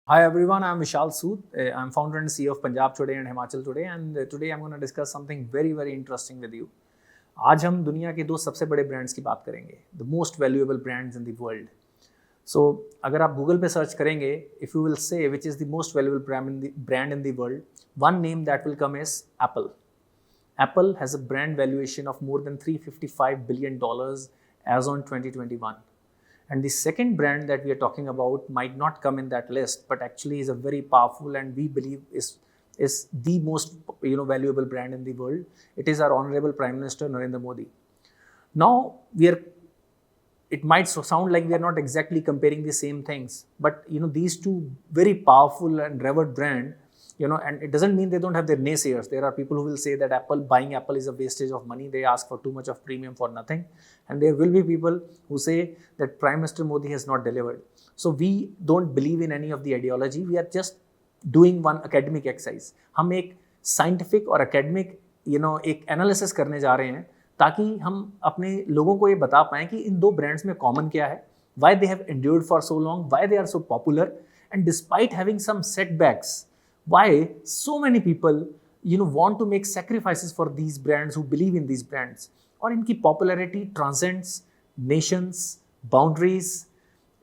Hi everyone, I'm Vishal Sood. I'm founder and CEO of Punjab Today and Himachal Today, and today I'm going to discuss something very interesting with you. आज हम दुनिया के दो सबसे बड़े brands की बात करेंगे, the most valuable brands in the world. So अगर आप गूगल पे सर्च करेंगे, if you will say which is the most valuable brand in the world, one name that will come is Apple. Apple has a brand valuation of more than $355 billion as on 2021. And the second brand that we are talking about might not come in that list, but actually is a very powerful and we believe is the most valuable brand in the world. It is our Honorable Prime Minister Narendra Modi. Now it might sound like we are not exactly comparing the same things, but these two very powerful and revered brand, and it doesn't mean they don't have their naysayers. There are people who will say that buying Apple is a wastage of money. They ask for too much of premium for nothing. And there will be people who say that Prime Minister Modi has not delivered. So we don't believe in any of the ideology. We are just doing one academic exercise. हम एक scientific और academic एक analysis करने जा रहे हैं ताकि हम अपने लोगों को ये बता पाएं कि इन दो brands में common क्या है, why they have endured for so long, why they are so popular, and despite having some setbacks, why so many people want to make sacrifices for these brands, who believe in these brands, और इनकी popularity transcends nations, boundaries,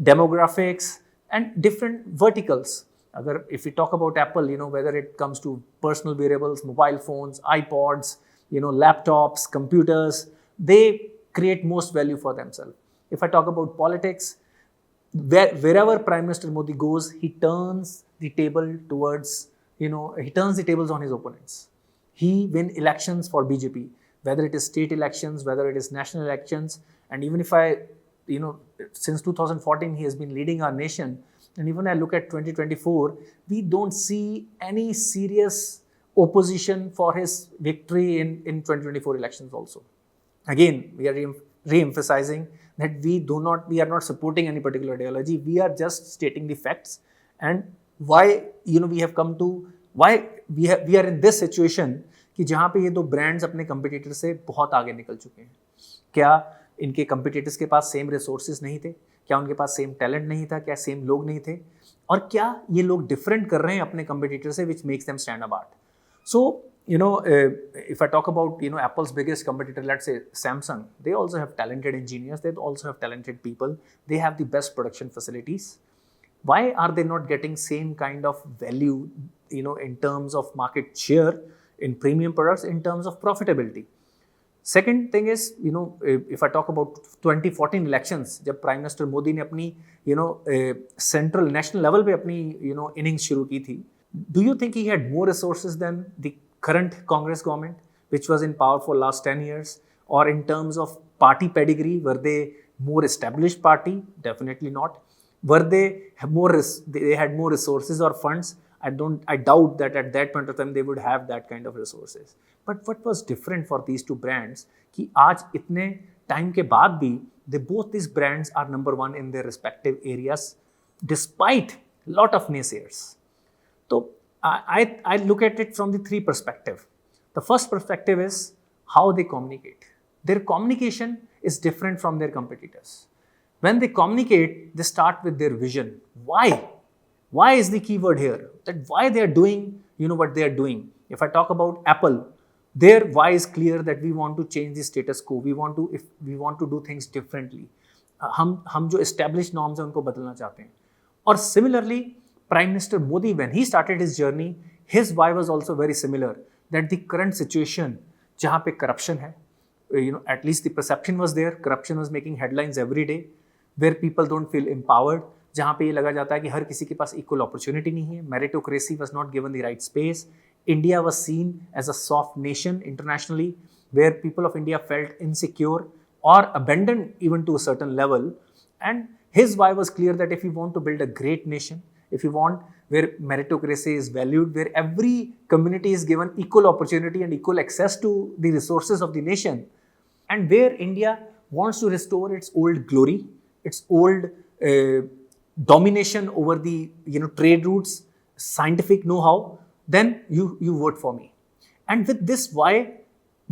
demographics and different verticals. अगर if we talk about Apple, whether it comes to personal wearables, mobile phones, iPods, laptops, computers, they create most value for themselves. If I talk about politics, wherever Prime Minister Modi goes, he turns the table towards, he turns the tables on his opponents. He wins elections for BJP, whether it is state elections, whether it is national elections. And even if since 2014, he has been leading our nation. And even I look at 2024, we don't see any serious opposition for his victory in 2024 elections also. Again, we are re-emphasizing that we are not supporting any particular ideology. We are just stating the facts and why we have come to, why we are in this situation कि जहाँ पे ये दो brands अपने competitor से बहुत आगे निकल चुके हैं. क्या इनके कंपिटिटर्स के पास सेम रिसोर्सेज नहीं थे? क्या उनके पास सेम टैलेंट नहीं था? क्या सेम लोग नहीं थे? और क्या ये लोग डिफरेंट कर रहे हैं अपने कंपिटिटर से, which makes them stand apart? So, if I talk about, Apple's biggest competitor, let's say Samsung, they also have talented engineers, they also have talented people, they have the best production facilities. Why are they not getting same kind of value, in terms of market share, in premium products, in terms of profitability? Second thing is, if I talk about 2014 elections, जब Prime Minister Modi ने अपनी, central national level पे अपनी, innings शुरू की थी, do you think he had more resources than the current Congress government, which was in power for last 10 years? Or in terms of party pedigree, were they more established party? Definitely not. Were they had more resources or funds? I doubt that at that point of time they would have that kind of resources. But what was different for these two brands कि आज इतने time के बाद भी both these brands are number one in their respective areas despite lot of naysayers. So I look at it from the three perspectives. The first perspective is how they communicate. Their communication is different from their competitors. When they communicate, they start with their vision. Why? Why is the keyword here? That why they are doing, what they are doing. If I talk about Apple, their why is clear that we want to change the status quo. We want to do things differently. हम जो established norms हैं उनको बदलना चाहते हैं. और similarly, Prime Minister Modi, when he started his journey, his why was also very similar. That the current situation, जहाँ पे corruption है, at least the perception was there. Corruption was making headlines every day, where people don't feel empowered. जहाँ पे ये लगा जाता है कि हर किसी के पास equal opportunity नहीं है. Meritocracy was not given the right space. India was seen as a soft nation internationally, where people of India felt insecure or abandoned even to a certain level. And his why was clear that if you want to build a great nation, if you want where meritocracy is valued, where every community is given equal opportunity and equal access to the resources of the nation, and where India wants to restore its old glory, its old domination over the trade routes, scientific know-how, then you vote for me. And with this why,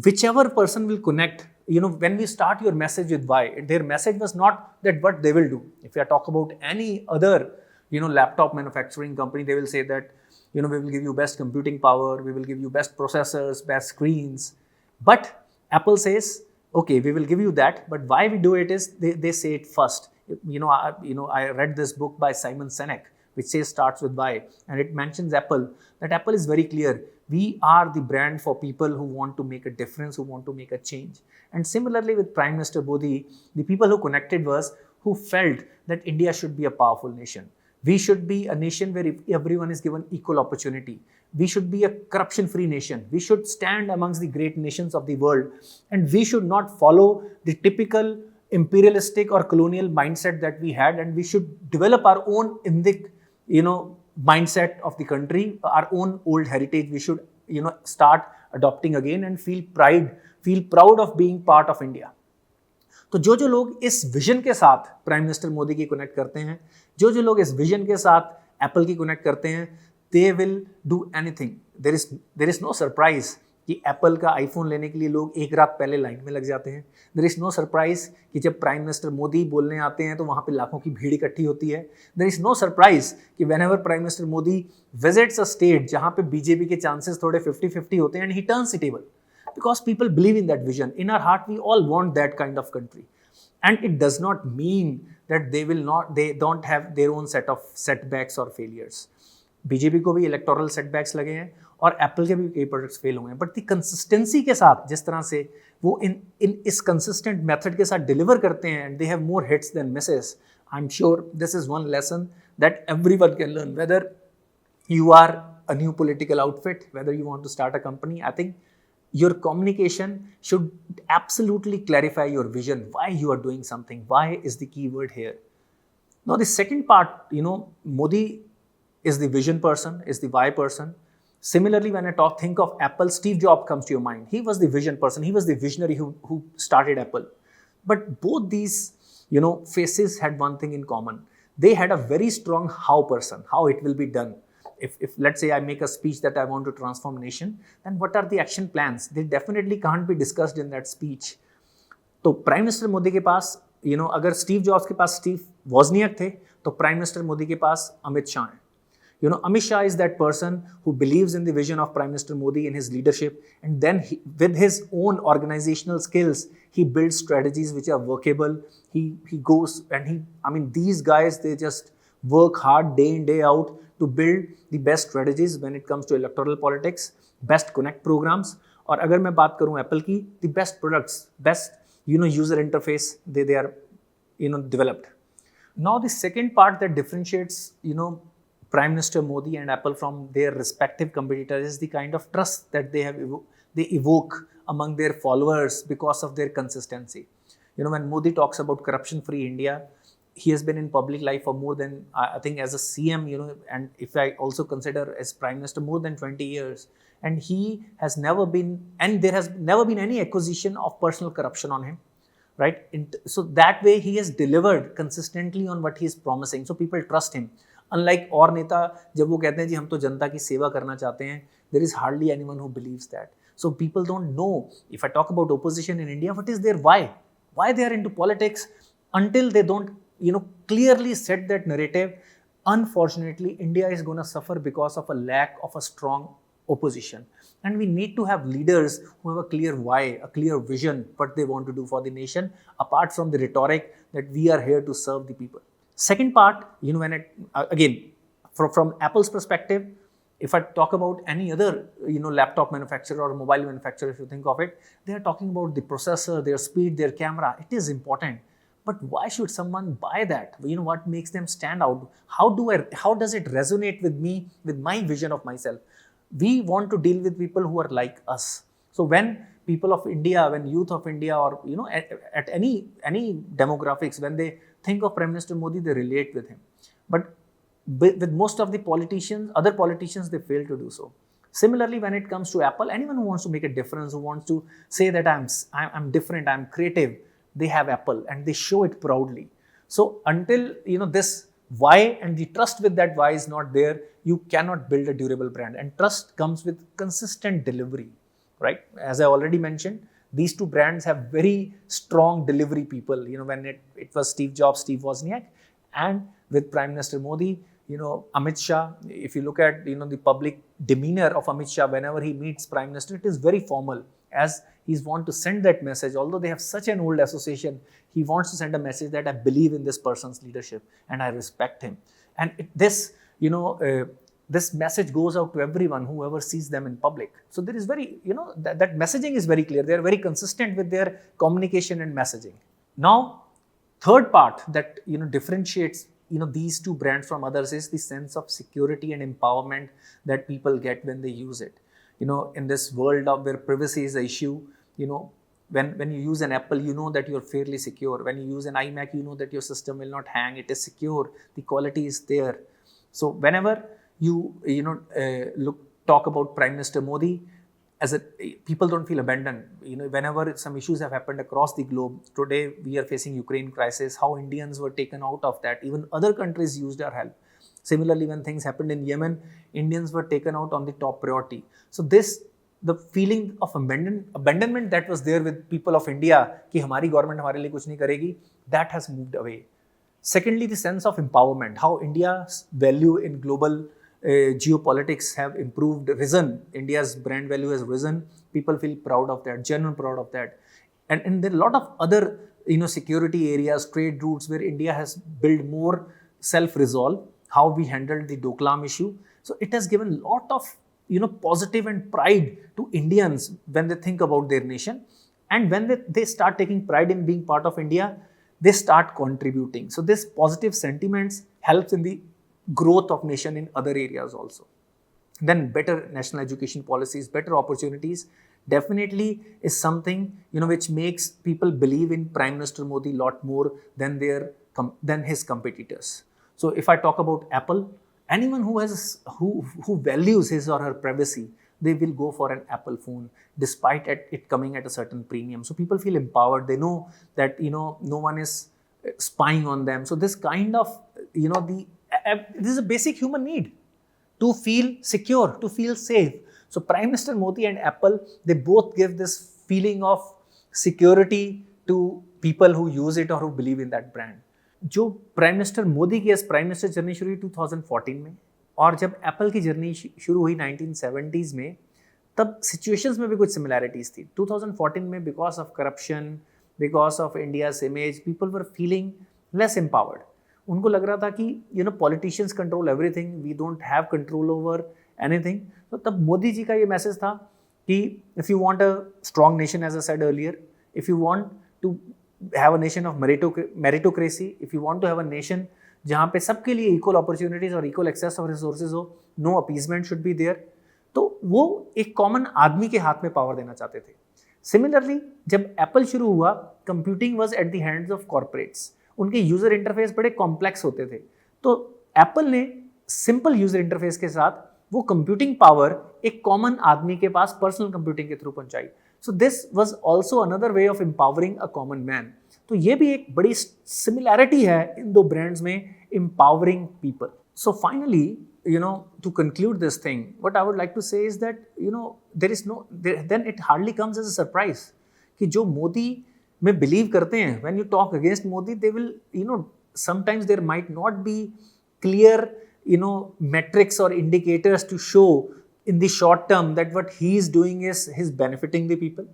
whichever person will connect, when we start your message with why, their message was not that what they will do. If you talk about any other laptop manufacturing company, they will say that, we will give you best computing power, we will give you best processors, best screens. But Apple says, okay, we will give you that, but why we do it is they say it first. I read this book by Simon Sinek, which says starts with why, and it mentions Apple, that Apple is very clear. We are the brand for people who want to make a difference, who want to make a change. And similarly with Prime Minister Modi, the people who connected was who felt that India should be a powerful nation. We should be a nation where everyone is given equal opportunity. We should be a corruption-free nation. We should stand amongst the great nations of the world. And we should not follow the typical imperialistic or colonial mindset that we had. And we should develop our own Indic, mindset of the country, our own old heritage. We should, start adopting again and feel proud of being part of India. तो जो लोग इस vision के साथ prime minister Modi की connect करते हैं, जो लोग इस विजन के साथ एप्पल की कनेक्ट करते हैं, they will do anything. There is no surprise कि एप्पल का आईफोन लेने के लिए लोग एक रात पहले लाइन में लग जाते हैं. देयर इज नो सरप्राइज कि जब प्राइम मिनिस्टर मोदी बोलने आते हैं तो वहाँ पे लाखों की भीड़ इकट्ठी होती है. देयर इज नो सरप्राइज कि whenever prime minister Modi visits a state जहाँ पे बीजेपी के चांसेस थोड़े 50-50 होते हैं, and he turns the table. Because people believe in that vision. In our heart, we all want that kind of country. And it does not mean that they don't have their own set of setbacks or failures. BJP को भी electoral setbacks लगे हैं और Apple के भी कई products fail हुए हैं. But the consistency के साथ जिस तरह से वो इस consistent method के साथ deliver करते हैं, and they have more hits than misses. I'm sure this is one lesson that everyone can learn. Whether you are a new political outfit, whether you want to start a company, I think your communication should absolutely clarify your vision, why you are doing something, why is the key word here. Now the second part, Modi is the vision person, is the why person. Similarly, when I think of Apple, Steve Jobs comes to your mind. He was the vision person, he was the visionary who started Apple. But both these, faces had one thing in common. They had a very strong how person, how it will be done. If let's say I make a speech that I want to transform a nation, then what are the action plans? They definitely can't be discussed in that speech. तो prime minister Modi के पास, अगर Steve jobs के पास Steve वॉजनियक थे, तो prime minister Modi के पास अमित शाह हैं. Amit Shah is that person who believes in the vision of Prime Minister Modi in his leadership, and then with his own organizational skills, he builds strategies which are workable. He goes and these guys, they just work hard day in, day out to build the best strategies when it comes to electoral politics, best connect programs. और अगर मैं बात करूँ Apple की, the best products, best user interface they are developed. Now the second part that differentiates Prime Minister Modi and Apple from their respective competitors is the kind of trust that they evoke among their followers because of their consistency. When Modi talks about corruption-free India, he has been in public life for more than, I think, as a CM, and if I also consider as Prime Minister, more than 20 years. And he has never been, and there has never been any accusation of personal corruption on him, right? So that way he has delivered consistently on what he is promising. So people trust him. Unlike और नेता जब वो कहते हैं जी हम तो जनता की सेवा करना चाहते हैं, there is hardly anyone who believes that. So people don't know. If I talk about opposition in India, what is their why? Why they are into politics? Until they don't clearly set that narrative, unfortunately, India is going to suffer because of a lack of a strong opposition. And we need to have leaders who have a clear why, a clear vision, what they want to do for the nation, apart from the rhetoric that we are here to serve the people. Second part, when again, from Apple's perspective, if I talk about any other, laptop manufacturer or mobile manufacturer, if you think of it, they are talking about the processor, their speed, their camera. It is important. But why should someone buy that? What makes them stand out? How does it resonate with me, with my vision of myself? We want to deal with people who are like us. So when people of India, when youth of India, or at any demographics, when they think of Prime Minister Modi, they relate with him. But with most of the other politicians, they fail to do so. Similarly, when it comes to Apple, anyone who wants to make a difference, who wants to say that I'm different, I'm creative, they have Apple and they show it proudly. So until this why and the trust with that why is not there, you cannot build a durable brand. And trust comes with consistent delivery, right? As I already mentioned, these two brands have very strong delivery people. When it was Steve Jobs, Steve Wozniak, and with Prime Minister Modi, Amit Shah, if you look at, the public demeanor of Amit Shah whenever he meets Prime Minister, it is very formal, as he's want to send that message. Although they have such an old association, he wants to send a message that I believe in this person's leadership and I respect him. And this message goes out to everyone, whoever sees them in public. So there is very, that messaging is very clear. They are very consistent with their communication and messaging. Now, third part that, differentiates, these two brands from others is the sense of security and empowerment that people get when they use it. In this world of where privacy is an issue, when you use an Apple, you know that you're fairly secure. When you use an iMac, you know that your system will not hang. It is secure. The quality is there. So whenever you talk about Prime Minister Modi, people don't feel abandoned. Whenever some issues have happened across the globe, today we are facing Ukraine crisis, how Indians were taken out of that. Even other countries used our help. Similarly, when things happened in Yemen, Indians were taken out on the top priority. So the feeling of abandonment that was there with people of India, कि हमारी government हमारे लिए कुछ नहीं करेगी, that has moved away. Secondly, the sense of empowerment, how India's value in global geopolitics have risen. India's brand value has risen. People feel proud of that, genuine proud of that. And there are a lot of other, security areas, trade routes where India has built more self-resolve, how we handled the Doklam issue. So it has given a lot of, positive and pride to Indians when they think about their nation. And when they start taking pride in being part of India, they start contributing. So this positive sentiments helps in the growth of nation in other areas also. Then better national education policies, better opportunities definitely is something, which makes people believe in Prime Minister Modi a lot more than his competitors. So if I talk about Apple, anyone who values his or her privacy, they will go for an Apple phone despite it coming at a certain premium. So people feel empowered. They know that, no one is spying on them. So this kind of, this is a basic human need to feel secure, to feel safe. So Prime Minister Modi and Apple, they both give this feeling of security to people who use it or who believe in that brand. जो prime minister Modi की prime minister journey शुरू हुई 2014 में, और जब Apple की journey शुरू हुई 1970s में, तब सिचुएशंस में भी कुछ सिमिलैरिटीज थी. 2014 में because of corruption, because of India's image, people were feeling less empowered. उनको लग रहा था कि politicians control everything, we don't have control over anything. तो तब मोदी जी का ये मैसेज था कि if you want a strong nation, as I said earlier, if you want to have a nation of meritocracy, if you want to have a nation जहाँ पे सबके लिए equal opportunities और equal access of resources हो, no appeasement should be there, तो वो एक common आदमी के हाथ में पावर देना चाहते थे. सिमिलरली जब एप्पल शुरू हुआ, computing was at the hands of corporates. उनके यूजर इंटरफेस बड़े कॉम्प्लेक्स होते थे, तो एप्पल ने सिंपल यूजर इंटरफेस के साथ वो कंप्यूटिंग पावर एक कॉमन आदमी के पास पर्सनल कंप्यूटिंग के थ्रू पहुंचाई. So this was also another way of empowering a common man. तो ये भी एक बड़ी similarity है इन दो brands में, empowering people. So finally, to conclude this thing, what I would like to say is that, then it hardly comes as a surprise कि जो मोदी में believe करते हैं, when you talk against Modi, they will, sometimes there might not be clear, metrics or indicators to show in the short term that what he is doing is he's benefiting the people.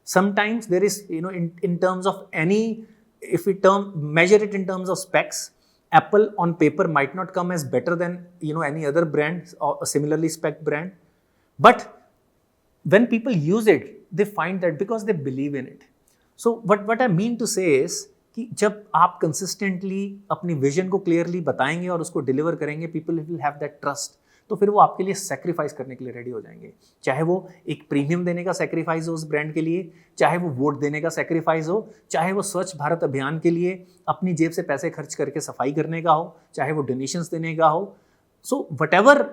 Sometimes there is, in terms of if we measure it in terms of specs, Apple on paper might not come as better than, any other brand or a similarly spec brand. But when people use it, they find that because they believe in it. So what I mean to say is कि जब आप consistently अपनी vision को clearly बताएंगे और उसको deliver करेंगे, people will have that trust. तो फिर वो आपके लिए सेक्रीफाइस करने के लिए रेडी हो जाएंगे. चाहे वो एक प्रीमियम देने का सेक्रीफाइस हो उस ब्रांड के लिए, चाहे वो वोट देने का सेक्रीफाइस हो, चाहे वो स्वच्छ भारत अभियान के लिए अपनी जेब से पैसे खर्च करके सफाई करने का हो, चाहे वो डोनेशंस देने का हो. So whatever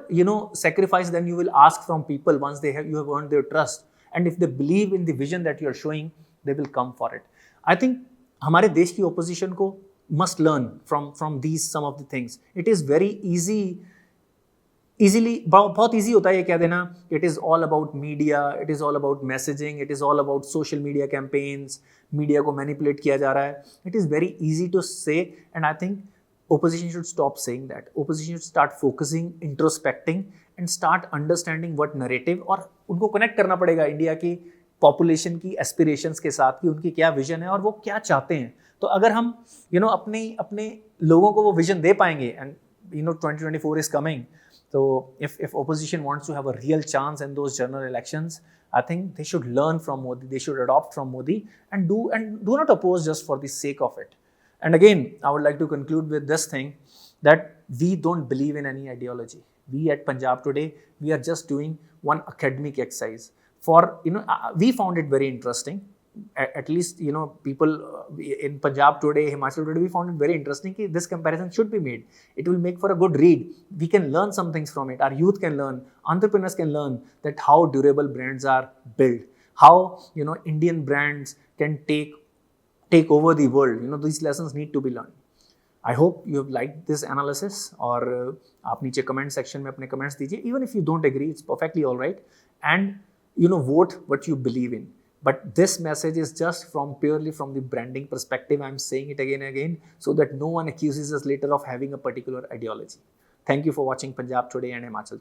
sacrifice then you will ask from people once you have earned their trust, and if they believe in the vision that you are showing, they will come for it. I think हमारे देश की opposition को must learn from these some of the things. It is very easily बहुत easy होता है ये कह देना, it is all about media, it is all about messaging, it is all about social media campaigns, media को manipulate किया जा रहा है. It is very easy to say, and I think opposition should stop saying that. Opposition should start focusing, introspecting and start understanding what narrative, और उनको connect करना पड़ेगा India की पॉपुलेशन की एस्पिरेशंस के साथ कि उनकी क्या विजन है और वो क्या चाहते हैं. तो अगर हम अपने लोगों को वो विजन दे पाएंगे, and 2024 is coming, so if opposition wants to have a real chance in those general elections, I think they should learn from Modi, they should adopt from Modi and do not oppose just for the sake of it. And again, I would like to conclude with this thing, that we don't believe in any ideology. We at Punjab Today, we are just doing one academic exercise. We found it very interesting. At least, people in Punjab Today, Himachal Today, we found it very interesting that this comparison should be made. It will make for a good read. We can learn some things from it. Our youth can learn, entrepreneurs can learn that how durable brands are built, how, Indian brands can take over the world. These lessons need to be learned. I hope you have liked this analysis, और आप नीचे comment section में अपने comments दीजिए. Even if you don't agree, it's perfectly all right. And vote what you believe in. But this message is just purely from the branding perspective. I'm saying it again and again so that no one accuses us later of having a particular ideology. Thank you for watching Punjab Today and Himachal